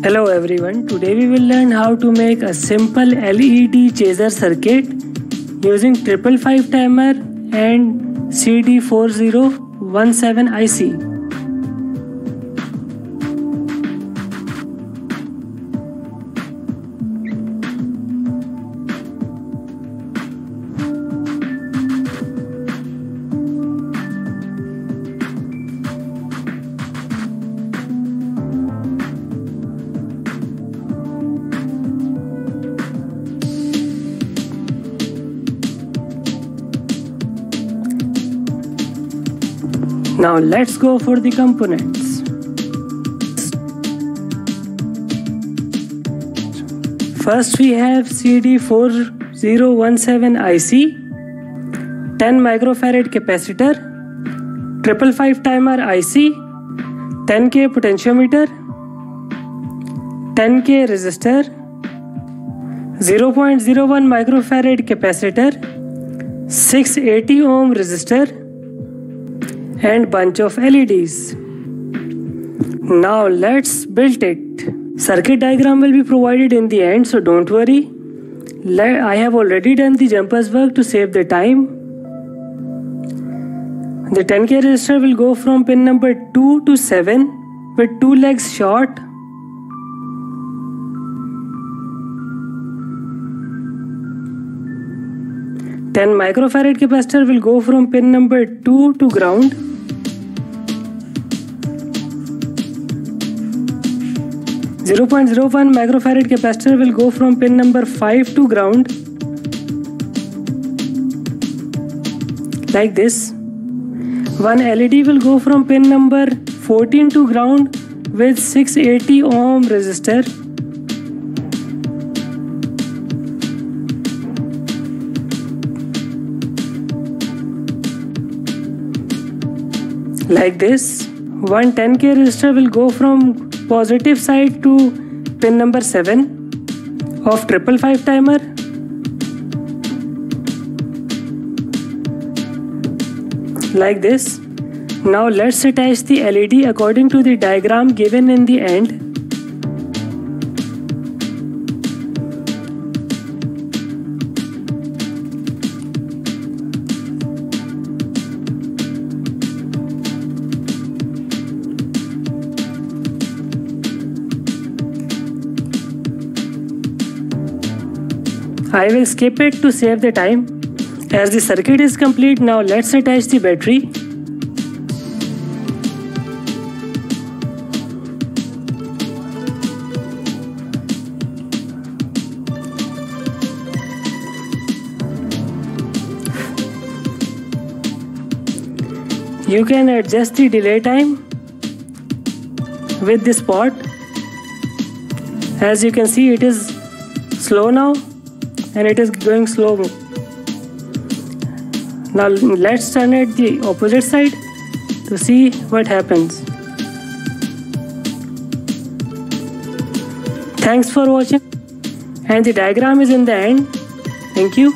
Hello everyone, today we will learn how to make a simple LED chaser circuit using 555 timer and CD4017 IC. Now let's go for the components. First we have CD4017 IC, 10 microfarad capacitor, 555 timer IC, 10K potentiometer, 10K resistor, 0.01 microfarad capacitor, 680 ohm resistor, and bunch of LEDs. Now let's build it. Circuit diagram will be provided in the end, so don't worry. I have already done the jumpers work to save the time. The 10K resistor will go from pin number 2 to 7 with 2 legs short. Ten microfarad capacitor will go from pin number 2 to ground. 0.01 microfarad capacitor will go from pin number 5 to ground, like this. One LED will go from pin number 14 to ground with 680 ohm resistor. Like this. One 10K resistor will go from positive side to pin number 7 of 555 timer. Like this. Now let's attach the LED according to the diagram given in the end. I will skip it to save the time. As the circuit is complete, now let's attach the battery. You can adjust the delay time with this pot. As you can see, it is slow now. And it is going slow. Now let's turn it the opposite side to see what happens. Thanks for watching, and the diagram is in the end. Thank you.